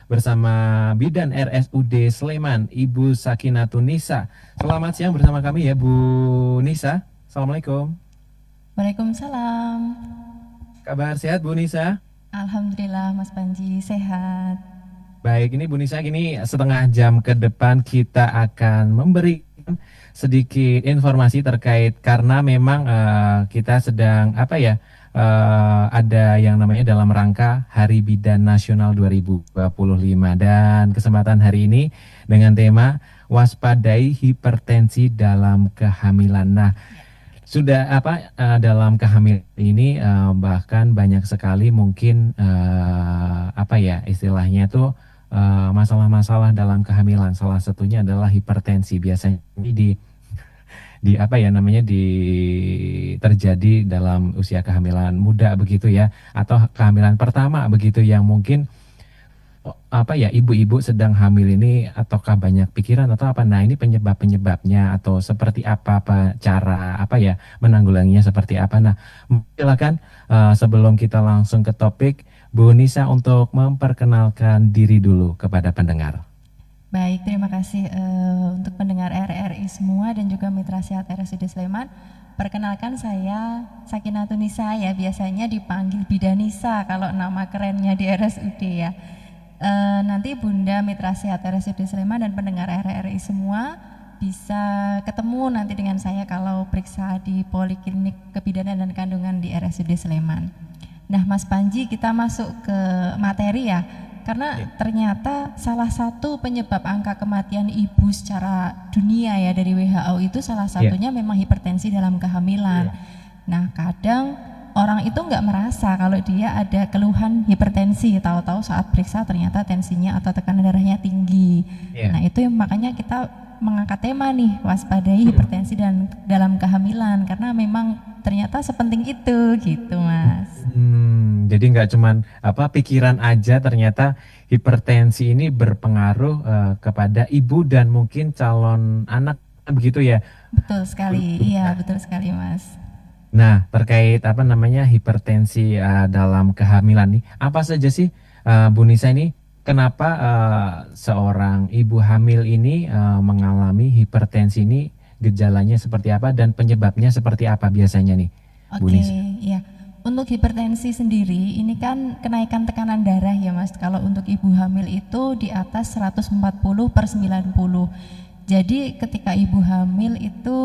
bersama Bidan RSUD Sleman, Ibu Sakinatun Nisa. Selamat siang bersama kami ya Bu Nisa. Assalamualaikum. Waalaikumsalam. Kabar sehat Bu Nisa? Alhamdulillah Mas Panji sehat. Baik, ini Bu Nisa, gini setengah jam ke depan kita akan memberikan sedikit informasi terkait karena memang kita sedang ada yang namanya dalam rangka Hari Bidan Nasional 2025 dan kesempatan hari ini dengan tema waspadai hipertensi dalam kehamilan. Nah, sudah dalam kehamilan ini bahkan banyak sekali mungkin istilahnya itu masalah-masalah dalam kehamilan. Salah satunya adalah hipertensi. Biasanya di apa ya namanya di terjadi dalam usia kehamilan muda begitu ya, atau kehamilan pertama begitu, yang mungkin ibu-ibu sedang hamil ini ataukah banyak pikiran atau apa. Nah, ini penyebabnya atau seperti apa cara menanggulanginya seperti apa. Nah, silakan sebelum kita langsung ke topik, Bu Nisa untuk memperkenalkan diri dulu kepada pendengar. Baik, terima kasih untuk pendengar RRI semua dan juga Mitra Sehat RSUD Sleman. Perkenalkan, saya Sakinatun Nisa, ya biasanya dipanggil Bidanisa kalau nama kerennya di RSUD ya. Nanti Bunda Mitra Sehat RSUD Sleman dan pendengar RRI semua bisa ketemu nanti dengan saya kalau periksa di Poliklinik Kebidanan dan Kandungan di RSUD Sleman. Nah, Mas Panji, kita masuk ke materi ya. Karena ternyata salah satu penyebab angka kematian ibu secara dunia ya dari WHO itu salah satunya memang hipertensi dalam kehamilan. Nah, kadang orang itu nggak merasa kalau dia ada keluhan hipertensi, tahu-tahu saat periksa ternyata tensinya atau tekanan darahnya tinggi. Nah, itu yang makanya kita mengangkat tema nih, waspadai hipertensi dan dalam kehamilan, karena memang ternyata sepenting itu gitu Mas. Jadi nggak cuman pikiran aja, ternyata hipertensi ini berpengaruh kepada ibu dan mungkin calon anak begitu ya. Betul sekali, iya betul sekali Mas. Nah, terkait hipertensi dalam kehamilan nih, apa saja sih Bu Nisa ini, kenapa seorang ibu hamil ini mengalami hipertensi ini, gejalanya seperti apa dan penyebabnya seperti apa biasanya nih Bu Nisa? Ya. Untuk hipertensi sendiri ini kan kenaikan tekanan darah ya Mas. Kalau untuk ibu hamil itu di atas 140/90. Jadi ketika ibu hamil itu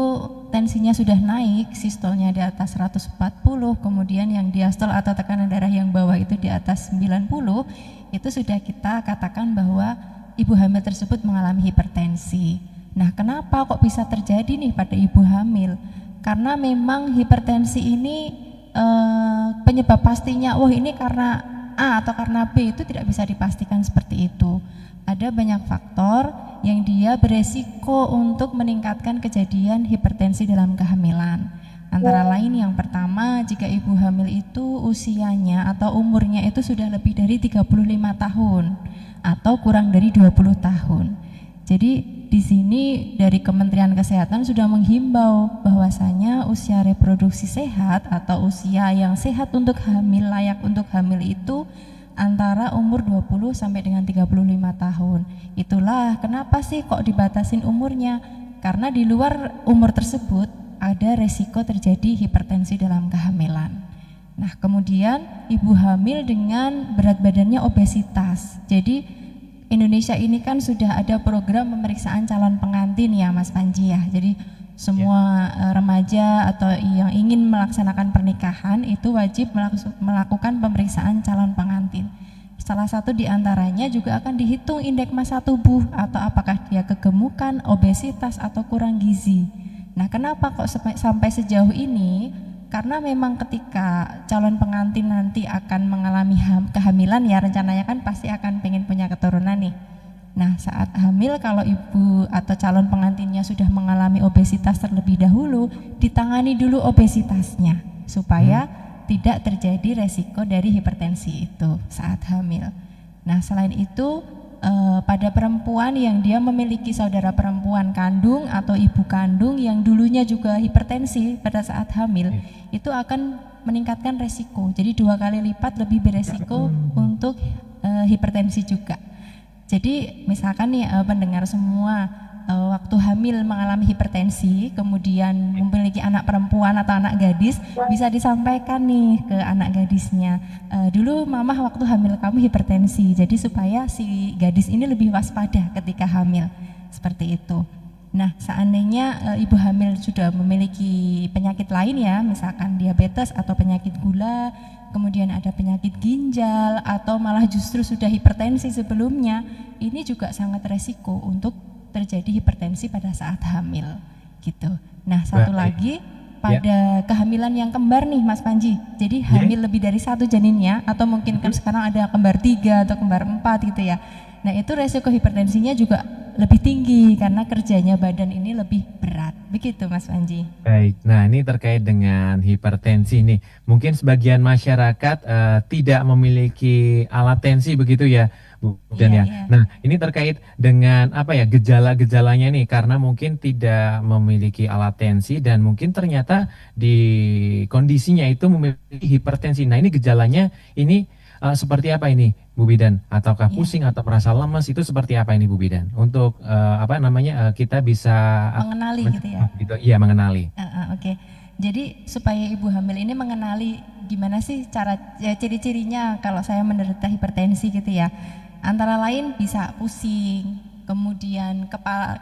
tensinya sudah naik, sistolnya di atas 140, kemudian yang diastol atau tekanan darah yang bawah itu di atas 90, itu sudah kita katakan bahwa ibu hamil tersebut mengalami hipertensi. Nah, kenapa kok bisa terjadi nih pada ibu hamil? Karena memang hipertensi ini penyebab pastinya, ini karena A atau karena B, itu tidak bisa dipastikan seperti itu. Ada banyak faktor yang dia beresiko untuk meningkatkan kejadian hipertensi dalam kehamilan. Antara lain yang pertama, jika ibu hamil itu usianya atau umurnya itu sudah lebih dari 35 tahun atau kurang dari 20 tahun. Jadi di sini dari Kementerian Kesehatan sudah menghimbau bahwasanya usia reproduksi sehat atau usia yang sehat untuk hamil, layak untuk hamil itu antara umur 20 sampai dengan 35 tahun. Itulah kenapa sih kok dibatasin umurnya? Karena di luar umur tersebut ada resiko terjadi hipertensi dalam kehamilan. Nah, kemudian ibu hamil dengan berat badannya obesitas. Jadi Indonesia ini kan sudah ada program pemeriksaan calon pengantin ya Mas Panji ya. Jadi semua remaja atau yang ingin melaksanakan pernikahan itu wajib melakukan pemeriksaan calon pengantin. Salah satu diantaranya juga akan dihitung indeks massa tubuh atau apakah dia kegemukan, obesitas atau kurang gizi. Nah, kenapa kok sampai sejauh ini? Karena memang ketika calon pengantin nanti akan mengalami kehamilan ya, rencananya kan pasti akan pengen punya keturunan nih. Nah, saat hamil kalau ibu atau calon pengantinnya sudah mengalami obesitas terlebih dahulu, ditangani dulu obesitasnya supaya tidak terjadi resiko dari hipertensi itu saat hamil. Nah, selain itu pada perempuan yang dia memiliki saudara perempuan kandung atau ibu kandung yang dulunya juga hipertensi pada saat hamil, itu akan meningkatkan resiko. Jadi 2 kali lipat lebih beresiko untuk hipertensi juga. Jadi misalkan nih pendengar semua waktu hamil mengalami hipertensi, kemudian memiliki anak perempuan atau anak gadis, bisa disampaikan nih ke anak gadisnya, dulu mamah waktu hamil kamu hipertensi, jadi supaya si gadis ini lebih waspada ketika hamil, seperti itu. Nah, seandainya ibu hamil sudah memiliki penyakit lain ya, misalkan diabetes atau penyakit gula, kemudian ada penyakit ginjal atau malah justru sudah hipertensi sebelumnya, ini juga sangat resiko untuk terjadi hipertensi pada saat hamil gitu. Nah, satu lagi pada kehamilan yang kembar nih Mas Panji. Jadi hamil lebih dari satu janinnya, atau mungkin kan sekarang ada kembar 3 atau kembar 4 gitu ya. Nah, itu resiko hipertensinya juga lebih tinggi karena kerjanya badan ini lebih berat. Begitu Mas Panji. Baik, nah ini terkait dengan hipertensi nih. Mungkin sebagian masyarakat tidak memiliki alat tensi begitu ya, Bu Dan ya. Iya. Nah, ini terkait dengan apa ya, gejala-gejalanya nih, karena mungkin tidak memiliki alat tensi dan mungkin ternyata di kondisinya itu memiliki hipertensi. Nah, ini gejalanya ini seperti apa ini, Bu Bidan? Ataukah Iya. pusing atau merasa lemas, itu seperti apa ini, Bu Bidan? Untuk apa namanya, kita bisa Mengenali gitu ya. gitu, iya, mengenali. Oke. Jadi supaya ibu hamil ini mengenali gimana sih cara ciri-cirinya kalau saya menderita hipertensi gitu ya. Antara lain bisa pusing, kemudian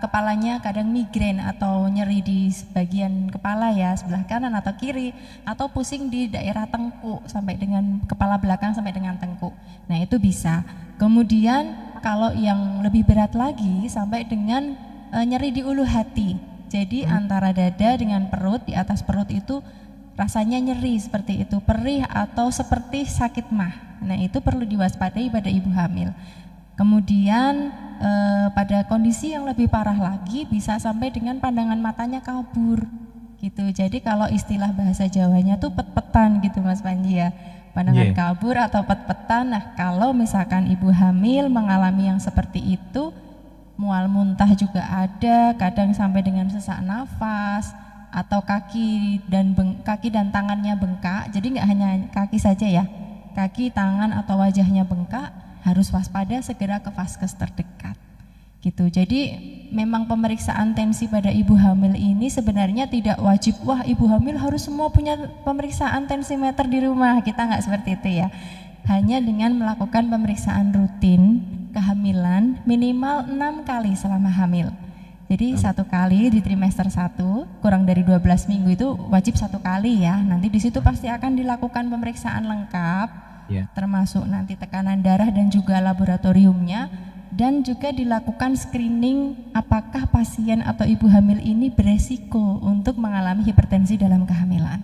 kepalanya kadang migrain atau nyeri di bagian kepala ya, sebelah kanan atau kiri, atau pusing di daerah tengkuk sampai dengan kepala belakang sampai dengan tengkuk. Nah, itu bisa. Kemudian kalau yang lebih berat lagi sampai dengan nyeri di ulu hati. Jadi antara dada dengan perut, di atas perut itu rasanya nyeri seperti itu, perih atau seperti sakit mah. Nah, itu perlu diwaspadai pada ibu hamil. Kemudian pada kondisi yang lebih parah lagi bisa sampai dengan pandangan matanya kabur gitu. Jadi kalau istilah bahasa Jawanya tuh pet-petan gitu Mas Panji ya. Pandangan kabur atau pet-petan. Nah, kalau misalkan ibu hamil mengalami yang seperti itu, mual muntah juga ada, kadang sampai dengan sesak nafas, atau kaki dan tangannya bengkak. Jadi nggak hanya kaki saja ya, kaki, tangan atau wajahnya bengkak, harus waspada, segera ke vaskes terdekat gitu. Jadi memang pemeriksaan tensi pada ibu hamil ini sebenarnya tidak wajib, wah ibu hamil harus semua punya pemeriksaan tensimeter di rumah, kita nggak seperti itu ya. Hanya dengan melakukan pemeriksaan rutin kehamilan minimal 6 kali selama hamil. Jadi 1 kali di trimester 1, kurang dari 12 minggu itu wajib 1 kali ya. Nanti di situ pasti akan dilakukan pemeriksaan lengkap, termasuk nanti tekanan darah dan juga laboratoriumnya, dan juga dilakukan screening apakah pasien atau ibu hamil ini beresiko untuk mengalami hipertensi dalam kehamilan.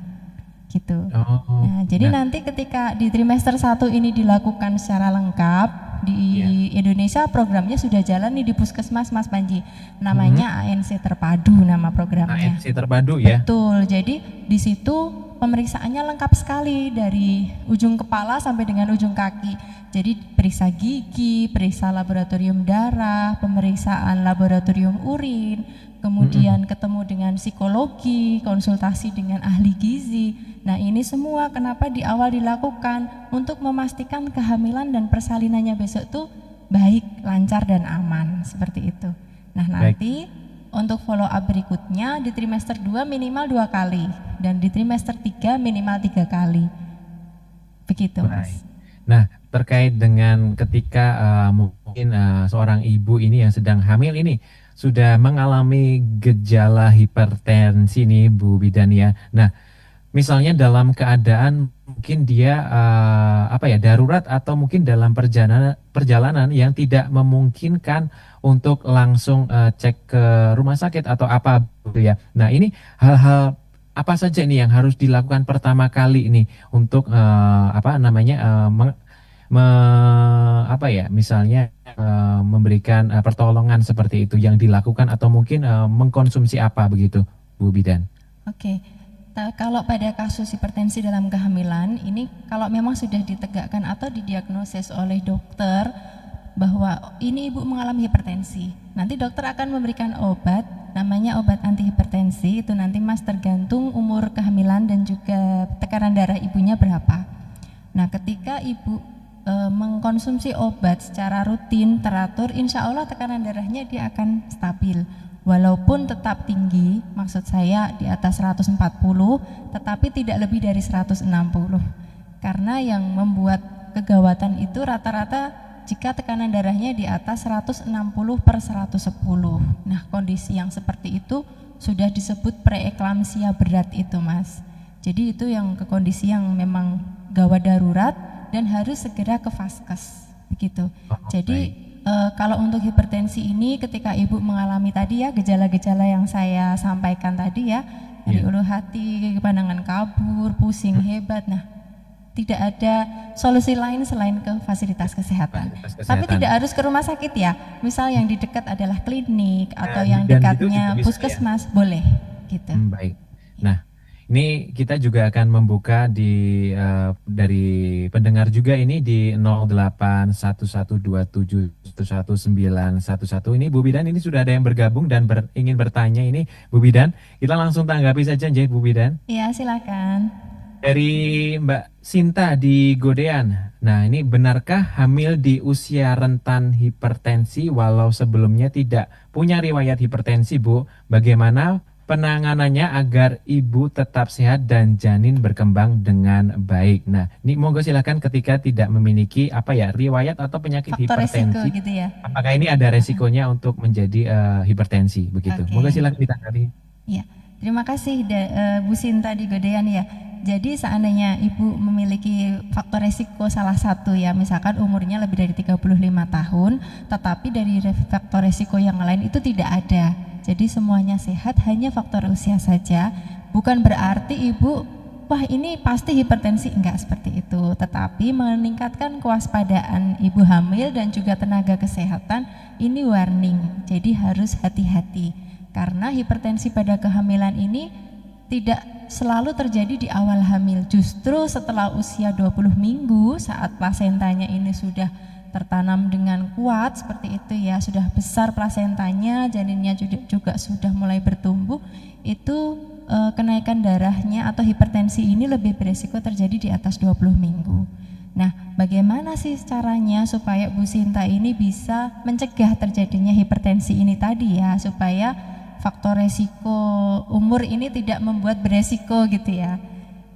Gitu. Nah, jadi nanti ketika di trimester 1 ini dilakukan secara lengkap, di Indonesia programnya sudah jalan nih di Puskesmas Mas Panji. Namanya ANC Terpadu nama programnya. ANC Terpadu ya. Betul. Jadi di situ pemeriksaannya lengkap sekali dari ujung kepala sampai dengan ujung kaki. Jadi periksa gigi, periksa laboratorium darah, pemeriksaan laboratorium urin, kemudian ketemu dengan psikologi, konsultasi dengan ahli gizi. Nah, ini semua kenapa di awal dilakukan untuk memastikan kehamilan dan persalinannya besok tuh baik, lancar dan aman, seperti itu. Nah, nanti untuk follow up berikutnya di trimester 2 minimal 2 kali dan di trimester 3 minimal 3 kali. Begitu, Mas. Nah, terkait dengan ketika mungkin seorang ibu ini yang sedang hamil ini sudah mengalami gejala hipertensi nih Bu Bidan ya. Nah, misalnya dalam keadaan mungkin dia darurat atau mungkin dalam perjalanan yang tidak memungkinkan untuk langsung cek ke rumah sakit atau apa gitu ya. Nah, ini hal-hal apa saja nih yang harus dilakukan pertama kali ini untuk misalnya memberikan pertolongan seperti itu yang dilakukan atau mungkin mengkonsumsi apa begitu, Bu Bidan? Oke. Kalau pada kasus hipertensi dalam kehamilan ini, kalau memang sudah ditegakkan atau didiagnosis oleh dokter bahwa ini ibu mengalami hipertensi, nanti dokter akan memberikan obat, namanya obat antihipertensi. Itu nanti Mas tergantung umur kehamilan dan juga tekanan darah ibunya berapa. Nah, ketika ibu mengkonsumsi obat secara rutin teratur, insya Allah tekanan darahnya dia akan stabil. Walaupun tetap tinggi, maksud saya di atas 140, tetapi tidak lebih dari 160. Karena yang membuat kegawatan itu rata-rata jika tekanan darahnya di atas 160 per 110. Nah, kondisi yang seperti itu sudah disebut preeklamsia berat itu, Mas. Jadi itu yang ke kondisi yang memang gawat darurat dan harus segera ke vaskes begitu. Oh, Jadi baik. kalau untuk hipertensi ini ketika ibu mengalami tadi ya gejala-gejala yang saya sampaikan tadi ya, dari Iya. ulu hati, pandangan kabur, pusing hebat. Nah, tidak ada solusi lain selain ke fasilitas kesehatan. Fasilitas Tapi kesehatan. tidak harus ke rumah sakit ya. Misal yang di dekat adalah klinik atau yang Bidan gitu juga dekatnya bisa ya. puskesmas boleh gitu. Baik. Nah, ini kita juga akan membuka dari pendengar juga ini di 081127111911. Ini Bu Bidan, ini sudah ada yang bergabung dan ingin bertanya ini Bu Bidan. Kita langsung tanggapi saja nggih Bu Bidan. Ya, silakan. Dari Mbak Sinta di Godean. Nah, ini benarkah hamil di usia rentan hipertensi walau sebelumnya tidak punya riwayat hipertensi, Bu? Bagaimana penanganannya agar ibu tetap sehat dan janin berkembang dengan baik? Nah, ini monggo silakan ketika tidak memiliki riwayat atau penyakit Faktor resiko hipertensi, gitu ya. apakah ini ada resikonya untuk menjadi hipertensi begitu? Oke. Monggo silakan ditanggapi. Ya, terima kasih Bu Sinta di Godean ya. Jadi seandainya ibu memiliki faktor resiko salah satu ya, misalkan umurnya lebih dari 35 tahun, tetapi dari faktor resiko yang lain itu tidak ada. Jadi semuanya sehat, hanya faktor usia saja. Bukan berarti ibu, wah ini pasti hipertensi, enggak seperti itu. Tetapi meningkatkan kewaspadaan ibu hamil dan juga tenaga kesehatan, ini warning. Jadi harus hati-hati. Karena hipertensi pada kehamilan ini tidak selalu terjadi di awal hamil, justru setelah usia 20 minggu saat plasentanya ini sudah tertanam dengan kuat seperti itu ya, sudah besar plasentanya, janinnya juga sudah mulai bertumbuh, itu kenaikan darahnya atau hipertensi ini lebih beresiko terjadi di atas 20 minggu. Nah, bagaimana sih caranya supaya Bu Sinta ini bisa mencegah terjadinya hipertensi ini tadi ya, supaya faktor resiko umur ini tidak membuat beresiko gitu ya.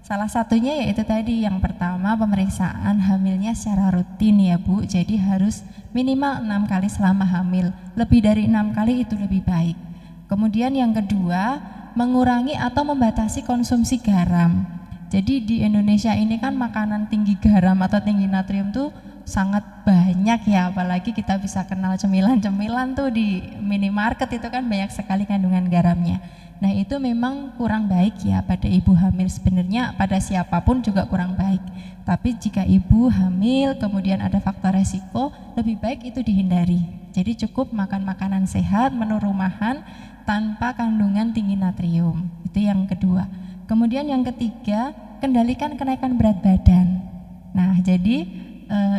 Salah satunya yaitu tadi yang pertama pemeriksaan hamilnya secara rutin ya Bu. Jadi harus minimal 6 kali selama hamil. Lebih dari 6 kali itu lebih baik. Kemudian yang kedua, mengurangi atau membatasi konsumsi garam. Jadi di Indonesia ini kan makanan tinggi garam atau tinggi natrium tuh sangat banyak ya, apalagi kita bisa kenal cemilan-cemilan tuh di minimarket itu kan banyak sekali kandungan garamnya. Nah itu memang kurang baik ya pada ibu hamil, sebenarnya pada siapapun juga kurang baik. Tapi jika ibu hamil kemudian ada faktor resiko, lebih baik itu dihindari. Jadi cukup makan makanan sehat, menu rumahan tanpa kandungan tinggi natrium. Itu yang kedua. Kemudian yang ketiga, kendalikan kenaikan berat badan. Nah jadi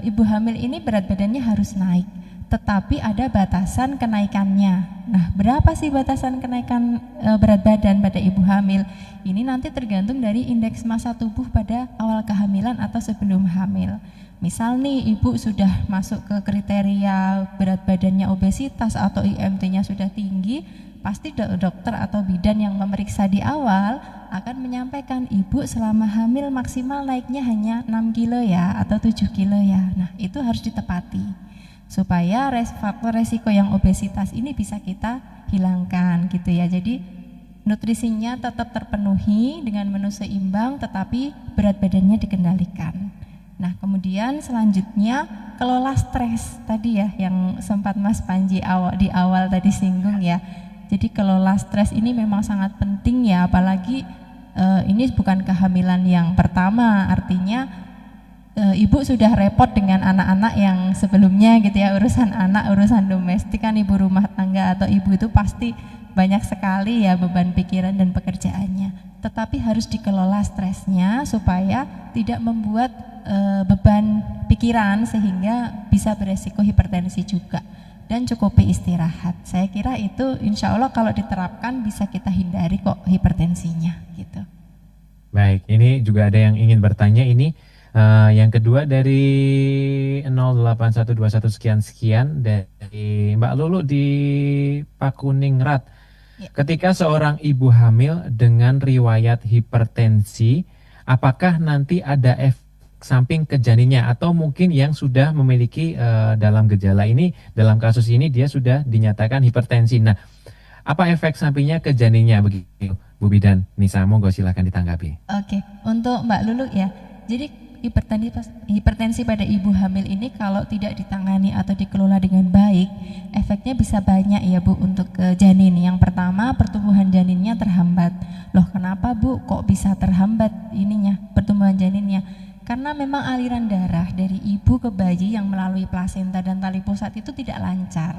ibu hamil ini berat badannya harus naik, tetapi ada batasan kenaikannya. Nah, berapa sih batasan kenaikan berat badan pada ibu hamil? Ini nanti tergantung dari indeks massa tubuh pada awal kehamilan atau sebelum hamil. Misal nih ibu sudah masuk ke kriteria berat badannya obesitas atau IMT-nya sudah tinggi, pasti dokter atau bidan yang memeriksa di awal akan menyampaikan ibu selama hamil maksimal naiknya hanya 6 kilo ya atau 7 kilo ya. Nah itu harus ditepati supaya faktor resiko yang obesitas ini bisa kita hilangkan gitu ya. Jadi nutrisinya tetap terpenuhi dengan menu seimbang tetapi berat badannya dikendalikan. Nah kemudian selanjutnya kelola stres tadi ya yang sempat Mas Panji di awal tadi singgung ya. Jadi kelola stres ini memang sangat penting ya, apalagi ini bukan kehamilan yang pertama, artinya ibu sudah repot dengan anak-anak yang sebelumnya gitu ya, urusan anak, urusan domestik kan ibu rumah tangga atau ibu itu pasti banyak sekali ya beban pikiran dan pekerjaannya. Tetapi harus dikelola stresnya supaya tidak membuat beban pikiran sehingga bisa beresiko hipertensi juga. Dan cukupi istirahat. Saya kira itu insya Allah kalau diterapkan bisa kita hindari kok hipertensinya gitu. Baik, ini juga ada yang ingin bertanya ini Yang kedua dari 08121 sekian-sekian dari Mbak Lulu di Pakuningrat. Ya. Ketika seorang ibu hamil dengan riwayat hipertensi, apakah nanti ada efek samping ke janinnya atau mungkin yang sudah memiliki dalam gejala ini, dalam kasus ini dia sudah dinyatakan hipertensi. Nah, apa efek sampingnya ke janinnya begitu, Bu Bidan? Nisa, monggo silahkan ditanggapi. Oke, untuk Mbak Lulu ya. Jadi hipertensi pada ibu hamil ini kalau tidak ditangani atau dikelola dengan baik, efeknya bisa banyak ya Bu untuk ke janin. Yang pertama, pertumbuhan janinnya terhambat. Loh, kenapa Bu kok bisa terhambat ininya, pertumbuhan janinnya? Karena memang aliran darah dari ibu ke bayi yang melalui plasenta dan tali pusat itu tidak lancar.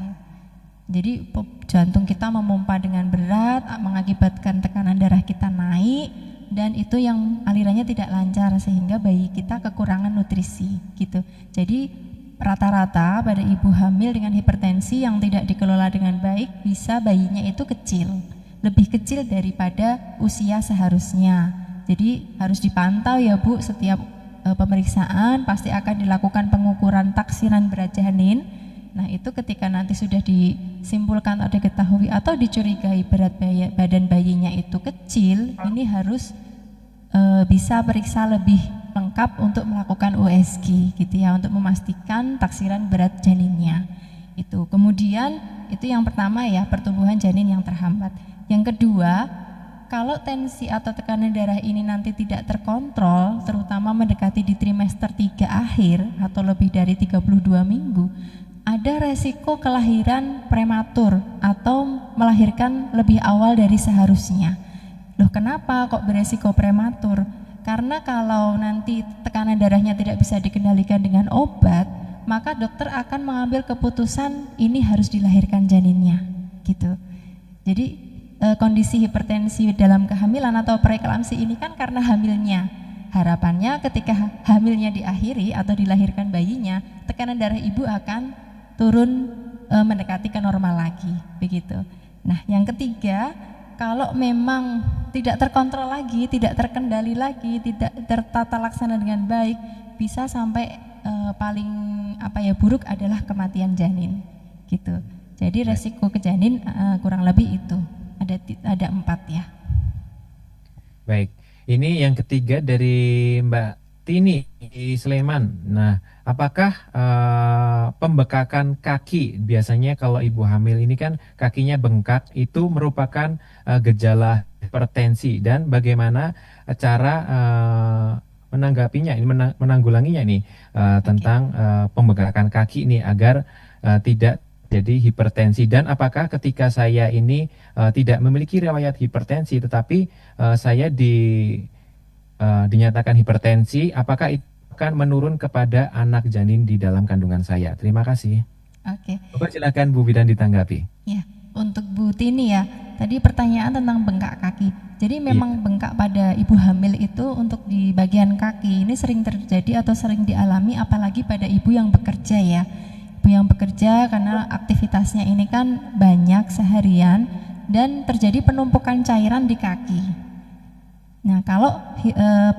Jadi jantung kita memompa dengan berat, mengakibatkan tekanan darah kita naik, dan itu yang alirannya tidak lancar sehingga bayi kita kekurangan nutrisi gitu. Jadi rata-rata pada ibu hamil dengan hipertensi yang tidak dikelola dengan baik bisa bayinya itu kecil, lebih kecil daripada usia seharusnya. Jadi harus dipantau ya Bu, setiap pemeriksaan pasti akan dilakukan pengukuran taksiran berat janin. Nah, itu ketika nanti sudah disimpulkan atau diketahui atau dicurigai berat badan bayinya itu kecil, ini harus bisa periksa lebih lengkap untuk melakukan USG gitu ya, untuk memastikan taksiran berat janinnya. Itu. Kemudian itu yang pertama ya, pertumbuhan janin yang terhambat. Yang kedua, kalau tensi atau tekanan darah ini nanti tidak terkontrol, terutama mendekati di trimester 3 akhir atau lebih dari 32 minggu, ada resiko kelahiran prematur atau melahirkan lebih awal dari seharusnya. Loh, kenapa kok beresiko prematur? Karena kalau nanti tekanan darahnya tidak bisa dikendalikan dengan obat, maka dokter akan mengambil keputusan ini harus dilahirkan janinnya, gitu. Jadi kondisi hipertensi dalam kehamilan atau preeklamsi ini kan karena hamilnya. Harapannya ketika hamilnya diakhiri atau dilahirkan bayinya, tekanan darah ibu akan turun mendekati ke normal lagi, begitu. Nah, yang ketiga, kalau memang tidak terkontrol lagi, tidak terkendali lagi, tidak tertata laksana dengan baik, bisa sampai paling buruk adalah kematian janin, gitu. Jadi resiko ke janin kurang lebih itu ada 4 ya. Baik, ini yang ketiga dari Mbak Tini di Sleman. Nah, apakah pembekakan kaki, biasanya kalau ibu hamil ini kan kakinya bengkak, itu merupakan gejala hipertensi, dan bagaimana cara menanggapinya, ini menanggulanginya nih tentang pembekakan kaki ini agar tidak jadi hipertensi, dan apakah ketika saya ini tidak memiliki riwayat hipertensi tetapi saya dinyatakan hipertensi, apakah itu akan menurun kepada anak janin di dalam kandungan saya? Terima kasih. Oke. Coba silakan Bu Bidan ditanggapi. Ya, untuk Bu Tini ya, tadi pertanyaan tentang bengkak kaki. Jadi memang bengkak pada ibu hamil itu untuk di bagian kaki ini sering terjadi atau sering dialami apalagi pada ibu yang bekerja ya. Ibu yang bekerja karena aktivitasnya ini kan banyak seharian dan terjadi penumpukan cairan di kaki. Nah, kalau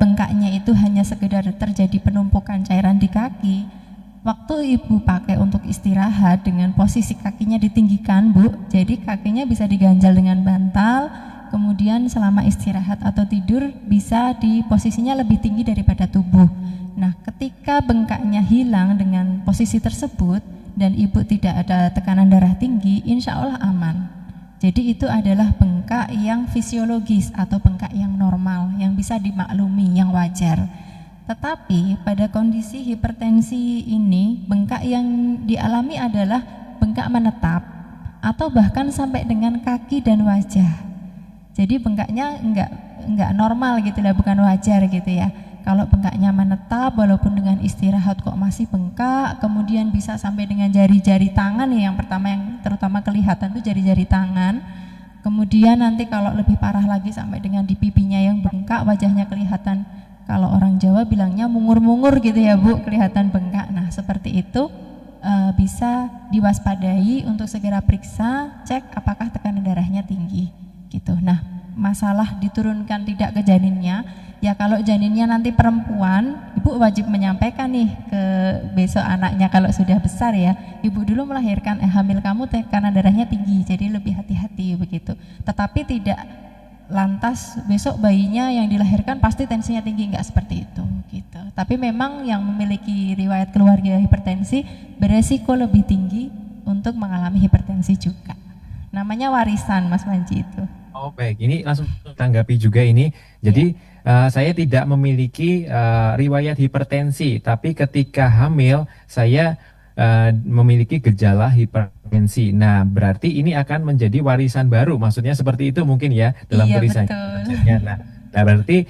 bengkaknya itu hanya sekedar terjadi penumpukan cairan di kaki, waktu ibu pakai untuk istirahat dengan posisi kakinya ditinggikan, Bu, jadi kakinya bisa diganjal dengan bantal, kemudian selama istirahat atau tidur bisa di posisinya lebih tinggi daripada tubuh. Nah, ketika bengkaknya hilang dengan posisi tersebut dan ibu tidak ada tekanan darah tinggi, insya Allah aman. Jadi itu adalah bengkak yang fisiologis atau bengkak yang normal, yang bisa dimaklumi, yang wajar. Tetapi pada kondisi hipertensi ini, bengkak yang dialami adalah bengkak menetap atau bahkan sampai dengan kaki dan wajah. Jadi bengkaknya enggak normal gitu lah, bukan wajar gitu ya. Kalau bengkaknya menetap walaupun dengan istirahat kok masih bengkak, kemudian bisa sampai dengan jari-jari tangan ya, yang pertama yang terutama kelihatan tuh jari-jari tangan. Kemudian nanti kalau lebih parah lagi sampai dengan di pipinya yang bengkak, wajahnya kelihatan, kalau orang Jawa bilangnya mungur-mungur gitu ya Bu, kelihatan bengkak. Nah, seperti itu bisa diwaspadai untuk segera periksa, cek apakah tekanan darahnya tinggi gitu. Nah, masalah diturunkan tidak ke janinnya, ya kalau janinnya nanti perempuan, ibu wajib menyampaikan nih ke besok anaknya kalau sudah besar ya, ibu dulu melahirkan hamil kamu tekanan darahnya tinggi, jadi lebih hati-hati begitu. Tetapi tidak lantas besok bayinya yang dilahirkan pasti tensinya tinggi, nggak seperti itu gitu. Tapi memang yang memiliki riwayat keluarga hipertensi beresiko lebih tinggi untuk mengalami hipertensi juga. Namanya warisan, Mas Manji itu. Oh baik, ini langsung tanggapi juga ini. Jadi saya tidak memiliki riwayat hipertensi, tapi ketika hamil saya memiliki gejala hipertensi. Nah, berarti ini akan menjadi warisan baru. Maksudnya seperti itu mungkin ya dalam Iya tulisan. betul. Nah, berarti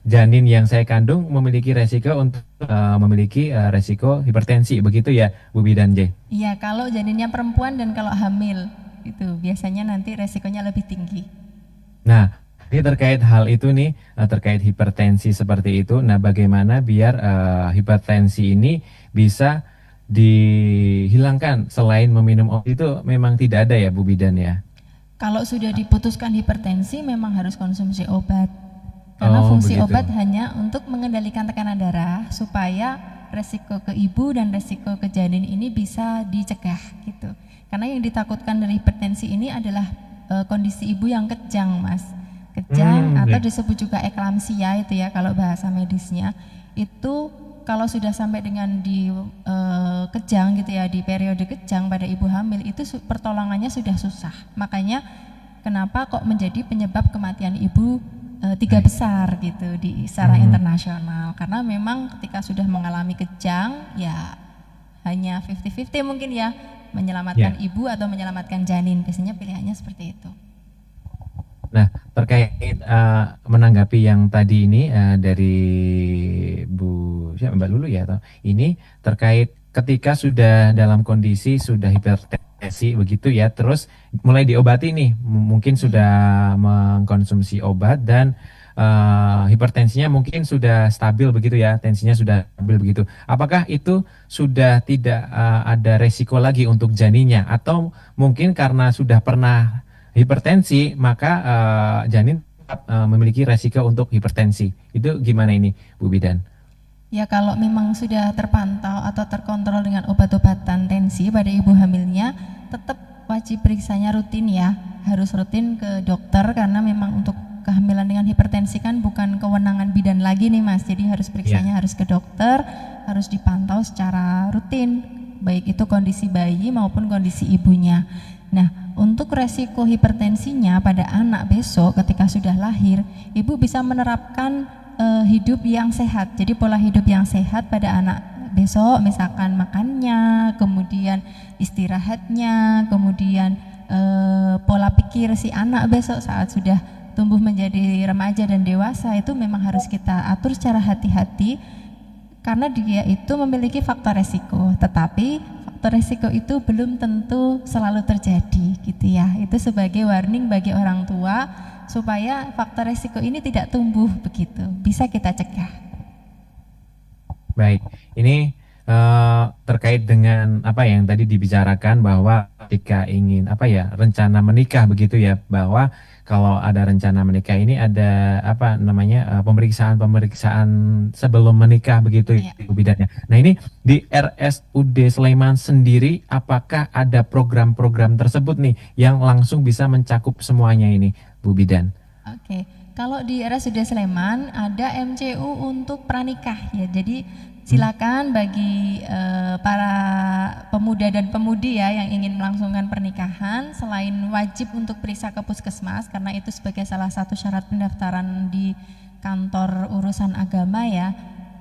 janin yang saya kandung memiliki resiko untuk memiliki resiko hipertensi, begitu ya, Bu Bidan J? Iya, kalau janinnya perempuan dan kalau hamil itu biasanya nanti resikonya lebih tinggi. Nah, ini terkait hal itu nih, terkait hipertensi seperti itu. Nah, bagaimana biar hipertensi ini bisa dihilangkan selain meminum obat itu memang tidak ada ya, Bu Bidan ya? Kalau sudah diputuskan hipertensi memang harus konsumsi obat. Karena Oh, fungsi begitu. obat hanya untuk mengendalikan tekanan darah supaya resiko ke ibu dan resiko ke janin ini bisa dicegah gitu. Karena yang ditakutkan dari hipertensi ini adalah kondisi ibu yang kejang, Mas. Kejang atau Baik. disebut juga eklamsia itu ya kalau bahasa medisnya. Itu kalau sudah sampai dengan di kejang gitu ya, di periode kejang pada ibu hamil itu pertolongannya sudah susah. Makanya kenapa kok menjadi penyebab kematian ibu tiga besar gitu di secara internasional, karena memang ketika sudah mengalami kejang ya hanya 50-50 mungkin ya, menyelamatkan ibu atau menyelamatkan janin, biasanya pilihannya seperti itu. Nah, terkait menanggapi yang tadi ini dari Bu siapa, Mbak Lulu ya, atau ini terkait ketika sudah dalam kondisi sudah hipertensi begitu ya, terus mulai diobati nih, mungkin sudah mengkonsumsi obat dan hipertensinya mungkin sudah stabil begitu ya, tensinya sudah stabil begitu. Apakah itu sudah tidak ada resiko lagi untuk janinnya, atau mungkin karena sudah pernah hipertensi maka janin tetap memiliki resiko untuk hipertensi? Itu gimana ini, Bu Bidan? Ya kalau memang sudah terpantau atau terkontrol dengan obat-obatan tensi pada ibu hamilnya, tetap wajib periksanya rutin ya, harus rutin ke dokter karena memang untuk kehamilan dengan hipertensi kan bukan kewenangan bidan lagi nih Mas, jadi harus periksanya harus ke dokter, harus dipantau secara rutin, baik itu kondisi bayi maupun kondisi ibunya. Nah, untuk resiko hipertensinya pada anak besok ketika sudah lahir, ibu bisa menerapkan hidup yang sehat. Jadi pola hidup yang sehat pada anak besok, misalkan makannya, kemudian istirahatnya, kemudian pola pikir si anak besok saat sudah tumbuh menjadi remaja dan dewasa itu memang harus kita atur secara hati-hati karena dia itu memiliki faktor resiko, tetapi faktor resiko itu belum tentu selalu terjadi gitu ya. Itu sebagai warning bagi orang tua supaya faktor resiko ini tidak tumbuh begitu, bisa kita cegah. Baik, ini terkait dengan apa yang tadi dibicarakan bahwa ketika ingin apa ya, rencana menikah begitu ya, bahwa kalau ada rencana menikah ini ada apa namanya, pemeriksaan sebelum menikah begitu Ya. Bu Bidan ya. Nah, ini di RSUD Sleman sendiri apakah ada program-program tersebut nih yang langsung bisa mencakup semuanya ini, Bu Bidan? Oke, kalau di RSUD Sleman ada MCU untuk pranikah ya. Jadi silakan bagi para pemuda dan pemudi ya yang ingin melangsungkan pernikahan, selain wajib untuk periksa ke puskesmas karena itu sebagai salah satu syarat pendaftaran di kantor urusan agama ya.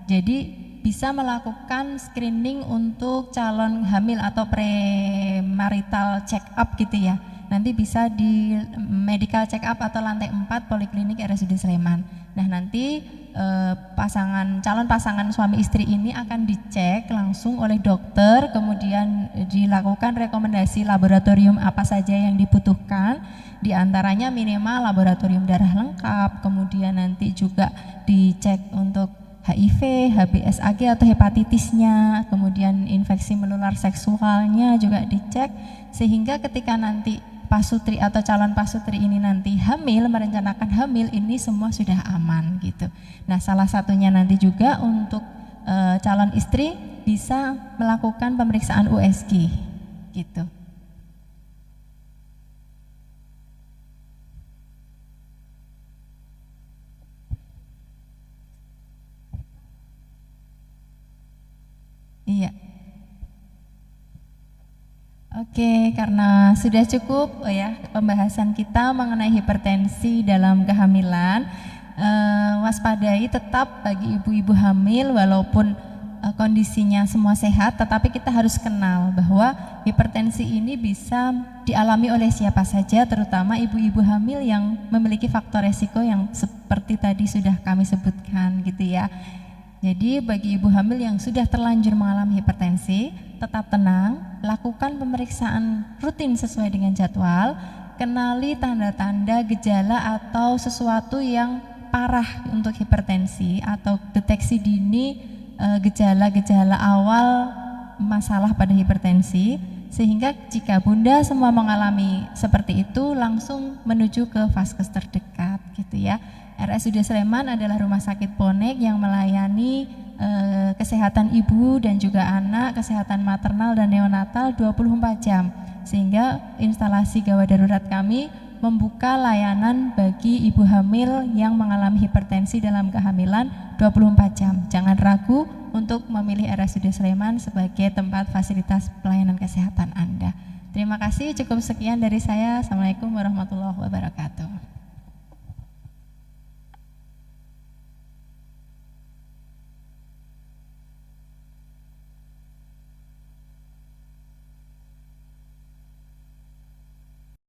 Jadi bisa melakukan screening untuk calon hamil atau premarital check up gitu ya. Nanti bisa di medical check up atau lantai 4 Poliklinik RSUD Sleman. Nah, nanti calon pasangan suami istri ini akan dicek langsung oleh dokter, kemudian dilakukan rekomendasi laboratorium apa saja yang dibutuhkan, diantaranya minimal laboratorium darah lengkap, kemudian nanti juga dicek untuk HIV, HBsAg atau hepatitisnya, kemudian infeksi menular seksualnya juga dicek, sehingga ketika nanti pasutri atau calon pasutri ini nanti hamil, merencanakan hamil, ini semua sudah aman gitu. Nah, salah satunya nanti juga untuk calon istri bisa melakukan pemeriksaan USG gitu. Iya. Oke, karena sudah cukup ya pembahasan kita mengenai hipertensi dalam kehamilan. Waspadai tetap bagi ibu-ibu hamil walaupun kondisinya semua sehat, tetapi kita harus kenal bahwa hipertensi ini bisa dialami oleh siapa saja, terutama ibu-ibu hamil yang memiliki faktor resiko yang seperti tadi sudah kami sebutkan gitu ya. Jadi bagi ibu hamil yang sudah terlanjur mengalami hipertensi, tetap tenang, lakukan pemeriksaan rutin sesuai dengan jadwal, kenali tanda-tanda gejala atau sesuatu yang parah untuk hipertensi atau deteksi dini gejala-gejala awal masalah pada hipertensi, sehingga jika bunda semua mengalami seperti itu langsung menuju ke vaskes terdekat gitu ya. RSUD Sleman adalah rumah sakit Ponek yang melayani kesehatan ibu dan juga anak, kesehatan maternal dan neonatal 24 jam. Sehingga instalasi gawat darurat kami membuka layanan bagi ibu hamil yang mengalami hipertensi dalam kehamilan 24 jam. Jangan ragu untuk memilih RSUD Sleman sebagai tempat fasilitas pelayanan kesehatan Anda. Terima kasih, cukup sekian dari saya. Assalamualaikum warahmatullahi wabarakatuh.